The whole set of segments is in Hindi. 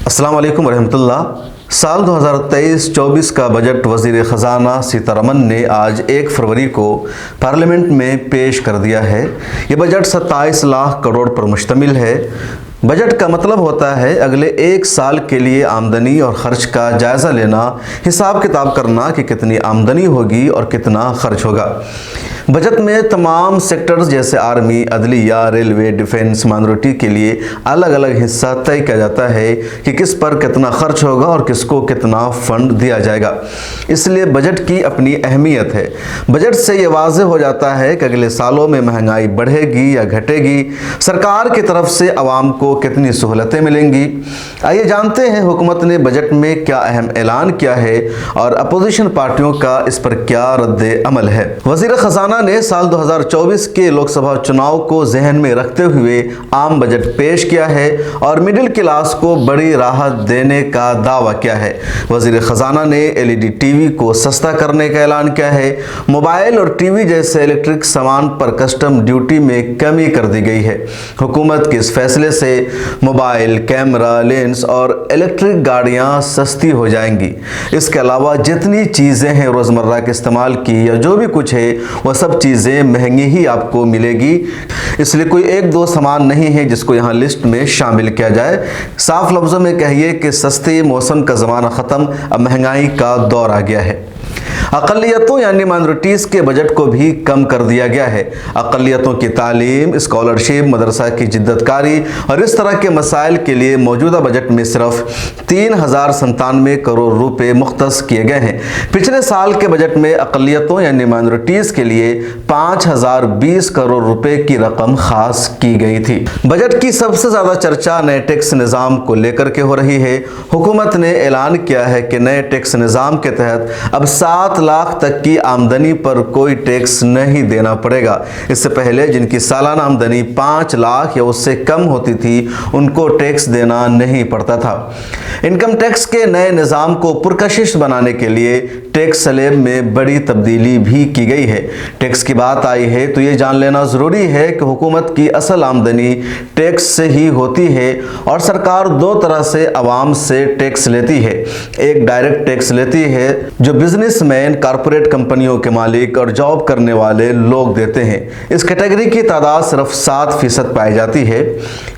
अस्सलाम वालेकुम रहमतुल्लाह। साल 2023-24 का बजट वज़ीर ख़ज़ाना सीतारमन ने आज 1 फरवरी को पार्लियामेंट में पेश कर दिया है। ये बजट 27 लाख करोड़ पर मुश्तमिल है। बजट का मतलब होता है अगले 1 साल के लिए आमदनी और ख़र्च का जायज़ा लेना, हिसाब किताब करना कि कितनी आमदनी होगी और कितना खर्च होगा। बजट में तमाम सेक्टर्स जैसे आर्मी, अदलिया, रेलवे, डिफेंस, माइनॉरिटी के लिए अलग अलग हिस्सा तय किया जाता है कि किस पर कितना खर्च होगा और किसको कितना फंड दिया जाएगा। इसलिए बजट की अपनी अहमियत है। बजट से ये वाज़ेह हो जाता है कि अगले सालों में महंगाई बढ़ेगी या घटेगी, सरकार की तरफ से आवाम को कितनी सहूलतें मिलेंगी। आइए जानते हैं हुकूमत ने बजट में क्या अहम ऐलान किया है और अपोजिशन पार्टियों का इस पर क्या रद्द अमल है। वज़ीर ख़ज़ाना ने साल 2024 के लोकसभा चुनाव को जहन में रखते हुए आम बजट पेश किया है और मिडिल क्लास को बड़ी राहत देने का दावा किया है। वज़ीर ख़ज़ाना ने एलईडी टीवी को सस्ता करने का ऐलान किया है। मोबाइल और टीवी जैसे इलेक्ट्रिक सामान पर कस्टम ड्यूटी में कमी कर दी गई है। हुकूमत के इस फैसले से मोबाइल, कैमरा, लेंस और इलेक्ट्रिक गाड़ियां सस्ती हो जाएंगी। इसके अलावा जितनी चीज़ें हैं रोज़मर्रा के इस्तेमाल की या जो भी कुछ है वह सब चीज़ें महंगी ही आपको मिलेगी। इसलिए कोई एक दो सामान नहीं है जिसको यहाँ लिस्ट में शामिल किया जाए। साफ लफ्ज़ों में कहिए कि सस्ते मौसम का ज़माना ख़त्म, अब महंगाई का दौर आ गया है। अक़लियतों यानी माइनॉरिटीज़ के बजट को भी कम कर दिया गया है। अक़लियतों की तालीम, स्कॉलरशिप, मदरसा की जिद्दतकारी और इस तरह के मसाइल के लिए मौजूदा बजट में सिर्फ 3097 करोड़ रुपए मुख्तस किए गए हैं। पिछले साल के बजट में अक़लियतों यानी माइनॉरिटीज़ के लिए 5020 करोड़ रुपए की रकम खास की गई थी। बजट की सबसे ज़्यादा चर्चा नए टैक्स निज़ाम को लेकर के हो रही है। हुकूमत ने ऐलान किया है कि नए टैक्स निज़ाम के तहत अब 7 लाख तक की आमदनी पर कोई टैक्स नहीं देना पड़ेगा। इससे पहले जिनकी सालाना आमदनी 5 लाख या उससे कम होती थी उनको टैक्स देना नहीं पड़ता था। इनकम टैक्स के नए निज़ाम को पुरकशिश बनाने के लिए टैक्स स्लैब में बड़ी तब्दीली भी की गई है। टैक्स की बात आई है तो ये जान लेना ज़रूरी है कि हुकूमत की असल आमदनी टैक्स से ही होती है और सरकार दो तरह से आवाम से टैक्स लेती है। एक डायरेक्ट टैक्स लेती है जो बिजनेसमैन, कारपोरेट कंपनियों के मालिक और जॉब करने वाले लोग देते हैं। इस कैटेगरी की तादाद सिर्फ 7% पाई जाती है।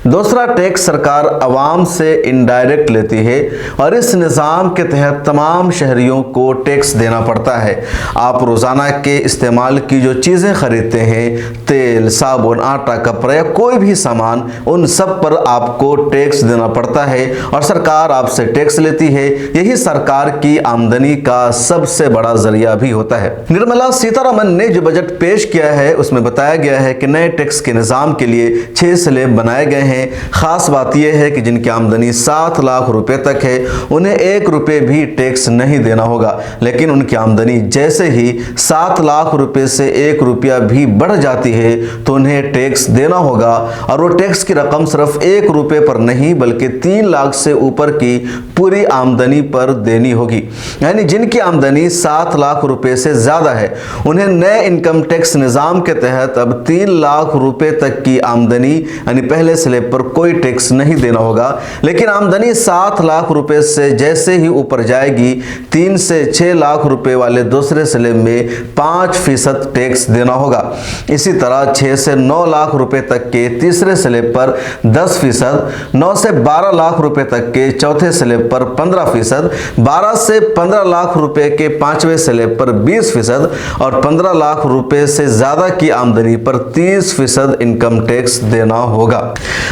दूसरा टैक्स सरकार आवाम से इनडायरेक्ट लेती है और इस निज़ाम के तहत तमाम शहरियों को टैक्स देना पड़ता है। आप रोज़ाना के इस्तेमाल की जो चीज़ें खरीदते हैं, तेल, साबुन, आटा, कपड़ा या कोई भी सामान, उन सब पर आपको टैक्स देना पड़ता है और सरकार आपसे टैक्स लेती है। यही सरकार की आमदनी का सबसे बड़ा जरिया भी होता है। निर्मला सीतारमन ने जो बजट पेश किया है उसमें बताया गया है कि नए टैक्स के निज़ाम के लिए 6 स्लैब बनाए गए हैं। खास बात यह है कि जिनकी आमदनी 7 लाख रुपए तक है उन्हें 1 रुपए भी टैक्स नहीं देना होगा, लेकिन उनकी आमदनी जैसे ही 7 लाख रुपए से 1 रुपया भी बढ़ जाती है तो उन्हें टैक्स देना होगा और वो टैक्स की रकम सिर्फ 1 रुपए पर नहीं बल्कि 3 लाख से ऊपर की पूरी आमदनी पर देनी होगी। यानी जिनकी आमदनी 7 लाख रुपए से ज़्यादा है उन्हें नए इनकम टैक्स निज़ाम के तहत अब 3 लाख रुपए तक की आमदनी यानी पहले स्लैब पर कोई टैक्स नहीं देना होगा। लेकिन आमदनी 7 लाख रुपए से जैसे ही ऊपर जाएगी 3 से 6 लाख रुपए वाले दूसरे स्लैब में 5% टैक्स देना होगा। इसी तरह 6 से 9 लाख रुपए तक के तीसरे स्लैब पर 10%, 9 से 12 लाख रुपए तक के चौथे स्लैब पर 15%, 12 से 15 लाख रुपए के 5वें स्लैब पर 20% और 15 लाख रुपए से ज़्यादा की आमदनी पर 30% इनकम टैक्स देना होगा।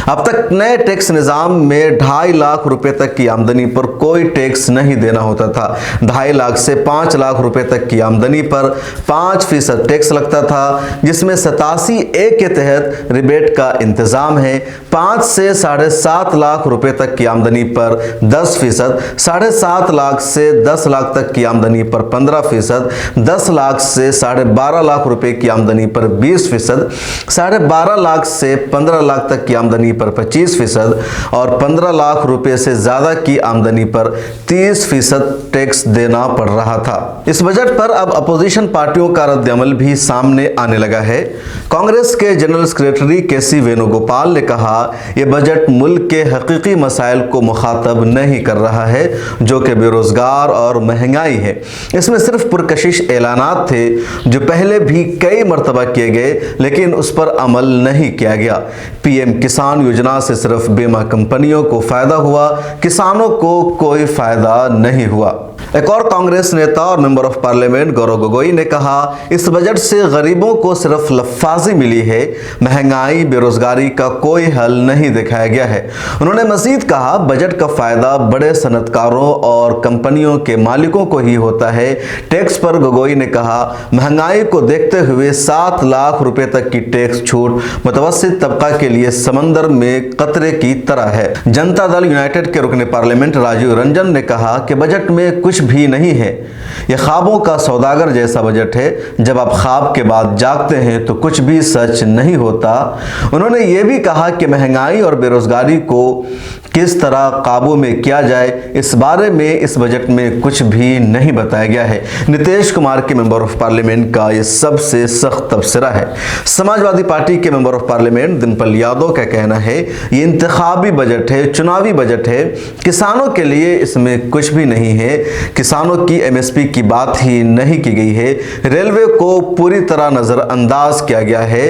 अब तक नए टैक्स निज़ाम में 2.5 लाख रुपए तक की आमदनी पर कोई टैक्स नहीं देना होता था। 2.5 लाख से 5 लाख रुपए तक की आमदनी पर 5% टैक्स लगता था, जिसमें 87A के तहत रिबेट का इंतज़ाम है। 5 से 7.5 लाख रुपए तक की आमदनी पर 10%, 7.5 लाख से 10 लाख तक की आमदनी पर 15%, 10 लाख से 12.5 लाख रुपए की आमदनी पर 20%, 12.5 लाख से 15 लाख तक की आमदनी पर 25% और 15 लाख रुपए से ज्यादा की आमदनी पर 30% टैक्स देना पड़ रहा था। इस बजट पर अब अपोजिशन पार्टियों का रद्द-ए-अमल भी सामने आने लगा है। कांग्रेस के जनरल सेक्रेटरी के.सी. वेणुगोपाल ने कहा, यह बजट मुल्क के हकीकी मसाइल को मुखातब नहीं कर रहा है, जो कि बेरोजगार और महंगाई है। इसमें सिर्फ पुरकशिश ऐलानात थे जो पहले भी कई मरतबा किए गए, लेकिन उस पर अमल नहीं किया गया। पीएम किसान योजना से सिर्फ बीमा कंपनियों को फायदा हुआ, किसानों को कोई फायदा नहीं हुआ। एक और कांग्रेस नेता और member of parliament Gaurav Gogoi ने कहा, इस बजट से गरीबों को सिर्फ लफ्फाजी मिली है, महंगाई बेरोजगारी का कोई हल नहीं दिखाया गया है। उन्होंने मजीद कहा, बजट का फायदा बड़े सनतकारों और कंपनियों के मालिकों को ही होता है। टैक्स पर गोगोई ने कहा, महंगाई को देखते हुए 7 लाख रुपए तक की टैक्स छूट मुतवस्सित तबका के लिए समंदर में कतरे की तरह है। जनता दल यूनाइटेड के रुकने पार्लियामेंट राजीव रंजन ने कहा कि बजट में कुछ भी नहीं है, यह ख्वाबों का सौदागर जैसा बजट है। जब आप ख्वाब के बाद जागते हैं तो कुछ भी सच नहीं होता। उन्होंने यह भी कहा कि महंगाई और बेरोजगारी को किस तरह काबू में किया जाए, इस बारे में इस बजट में कुछ भी नहीं बताया गया है। नीतीश कुमार के मेंबर ऑफ पार्लियामेंट का यह सबसे सख्त तबसरा है। समाजवादी पार्टी के member of parliament Dimple Yadav का कहना है, यह इंतखाबी बजट है, चुनावी बजट है। किसानों के लिए इसमें कुछ भी नहीं है। किसानों की एमएसपी की बात ही नहीं की गई है। रेलवे को पूरी तरह नजरअंदाज किया गया है।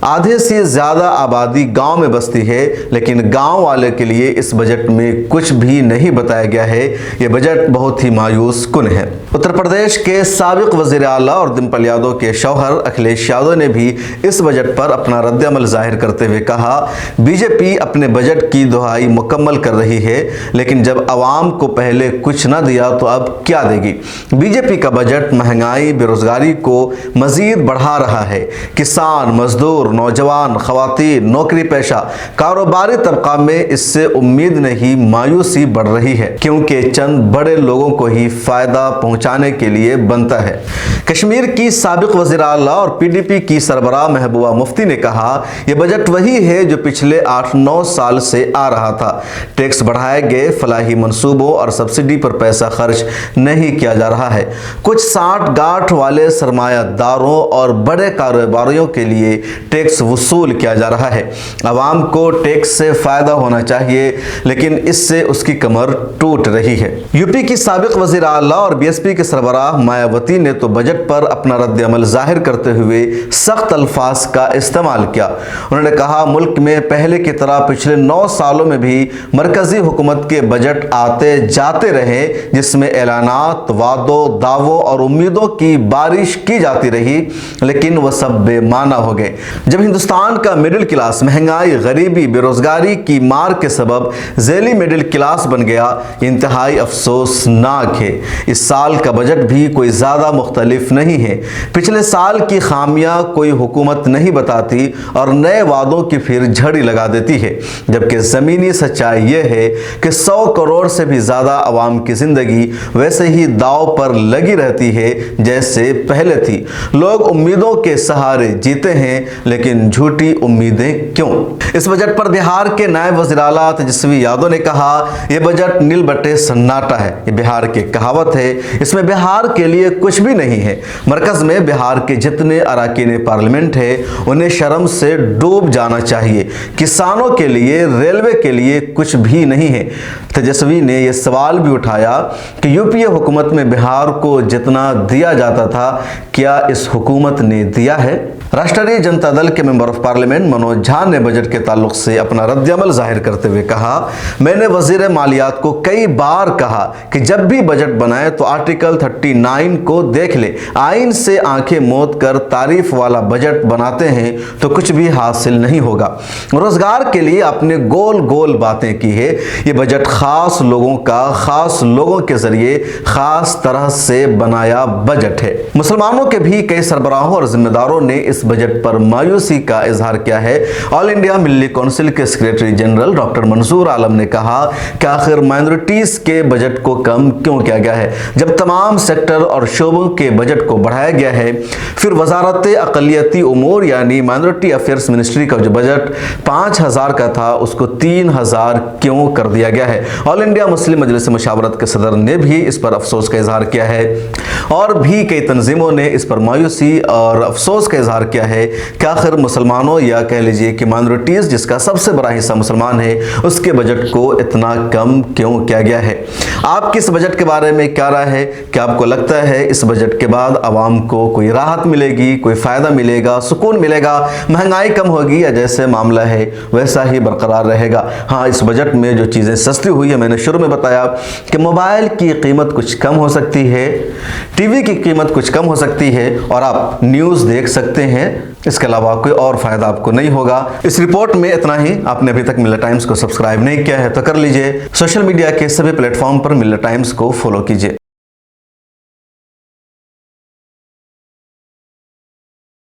आधे से ज्यादा आबादी गांव में बसती है, लेकिन गांव वाले के लिए इस बजट में कुछ भी नहीं बताया गया है। यह बजट बहुत ही मायूस कुन है। उत्तर प्रदेश के साबिक वजीर आला और डिम्पल यादव के शौहर अखिलेश यादव ने भी इस बजट पर अपना रद्द-ए-अमल जाहिर करते हुए कहा, बीजेपी अपने बजट की दुहाई मुकम्मल कर रही है, लेकिन जब अवाम को पहले कुछ न दिया तो अब क्या देगी। बीजेपी का बजट महंगाई बेरोजगारी को मजीद बढ़ा रहा है। किसान, मजदूर, नौजवान, खवातीन, नौकरी पेशा, कारोबारी तबका में इससे उम्मीद नहीं मायूसी बढ़ रही है, क्योंकि चंद बड़े लोगों को ही फायदा पहुंचाने के लिए बनता है। कश्मीर की साबिक वज़ीर आला और पीडीपी की सरबराह महबूबा मुफ्ती ने कहा, यह बजट वही है जो पिछले 8-9 साल से आ रहा था। टैक्स बढ़ाए गए, फलाही मंसूबों और सब्सिडी पर पैसा खर्च नहीं किया जा रहा है। कुछ 60 गांठ वाले सरमायादारों और बड़े कारोबारियों के लिए टैक्स वसूल किया जा रहा है। आवाम को टैक्स से फायदा होना चाहिए, लेकिन इससे उसकी कमर टूट रही है। यूपी की साबिक वज़ीर आला और बीएसपी के सरबराह मायावती ने तो बजट पर अपना रद्द-ए-अमल जाहिर करते हुए सख्त अल्फाज का इस्तेमाल किया। उन्होंने कहा, मुल्क में पहले की तरह पिछले 9 सालों में भी मरकजी हुकूमत के बजट आते जाते रहे, जिसमें ऐलानात, वादों, दावों और उम्मीदों की बारिश की जाती रही, लेकिन वह सब बेमाना हो गए। जब हिंदुस्तान का मिडिल क्लास महंगाई, गरीबी, बेरोजगारी की मार के सबब झेली मिडिल क्लास बन गया, इंतहाई अफसोसनाक है। इस साल का बजट भी कोई ज़्यादा मुख्तलिफ नहीं है। पिछले साल की खामियां कोई हुकूमत नहीं बताती और नए वादों की फिर झड़ी लगा देती है, जबकि ज़मीनी सच्चाई यह है कि 100 करोड़ से भी ज़्यादा आवाम की ज़िंदगी वैसे ही दाव पर लगी रहती है जैसे पहले थी। लोग उम्मीदों के सहारे जीते हैं, लेकिन झूठी उम्मीदें क्यों। इस बजट पर बिहार के नायब वज़ीर आला तेजस्वी यादव ने कहा, यह बजट नील बटे सन्नाटा है। ये बिहार की कहावत है, इसमें बिहार के लिए कुछ भी नहीं है। मरकज में बिहार के जितने अरकान पार्लियामेंट है, उन्हें शर्म से डूब जाना चाहिए। किसानों के लिए, रेलवे के लिए कुछ भी नहीं है। तेजस्वी ने यह सवाल भी उठाया कि यूपीए हुकूमत में बिहार को जितना दिया जाता था, क्या इस हुकूमत ने दिया है। राष्ट्रीय जनता दल के member of parliament Manoj Jha ने बजट के ताल्लुक से अपना रद्द-ए-अमल जाहिर करते हुए कहा, मैंने वजीर मालियात को कई बार कहा कि जब भी बजट बनाए तो आर्टिकल 39 को देख ले। आइन से आंखें मूंद कर तारीफ वाला बजट बनाते हैं तो कुछ भी हासिल नहीं होगा। रोजगार के लिए आपने गोल गोल बातें की है। ये बजट खास लोगों का, खास लोगों के जरिए खास तरह से बनाया बजट है। मुसलमानों के भी कई सरबराहों और जिम्मेदारों ने इस बजट पर मायूसी का इजहार किया है। ऑल इंडिया मिल्ली काउंसिल के secretary general doctor Mansoor Alam ने कहा कि आखिर माइनॉरिटीज के बजट को कम क्यों किया गया है, जब तमाम सेक्टर और शोबों के बजट को बढ़ाया गया है। फिर वजारत अक़लियती उमूर यानी माइनॉरिटी अफेयर्स मिनिस्ट्री का जो बजट 5,000 का था उसको 3,000 क्यों कर दिया गया है। ऑल इंडिया मुस्लिम मजलिस मुशावरत के सदर ने भी इस पर अफसोस का इजहार किया है और भी कई तंजीमों ने इस पर मायूसी और अफसोस का इजहार किया है कि आखिर मुसलमानों या कह लीजिए कि माइनॉरिटीज़ जिसका सबसे बड़ा हिस्सा मुसलमान है उसके बजट को इतना कम क्यों किया गया है। आपकी इस बजट के बारे में क्या राय है? क्या आपको लगता है इस बजट के बाद आवाम को कोई राहत मिलेगी, कोई फ़ायदा मिलेगा, सुकून मिलेगा, महंगाई कम होगी, या जैसे मामला है वैसा ही बरकरार रहेगा? हाँ, इस बजट में जो चीज़ें सस्ती हुई है, मैंने शुरू में बताया कि मोबाइल की कीमत कुछ कम हो सकती है, टीवी की कीमत कुछ कम हो सकती है और आप न्यूज़ देख सकते हैं। इसके अलावा कोई और फ़ायदा आपको नहीं होगा। इस रिपोर्ट में इतना ही। आपने अभी तक मिल्लत टाइम्स को सब्सक्राइब नहीं किया है तो कर लीजिए। सोशल मीडिया के सभी प्लेटफॉर्म पर मिल्लत टाइम्स को फॉलो कीजिए।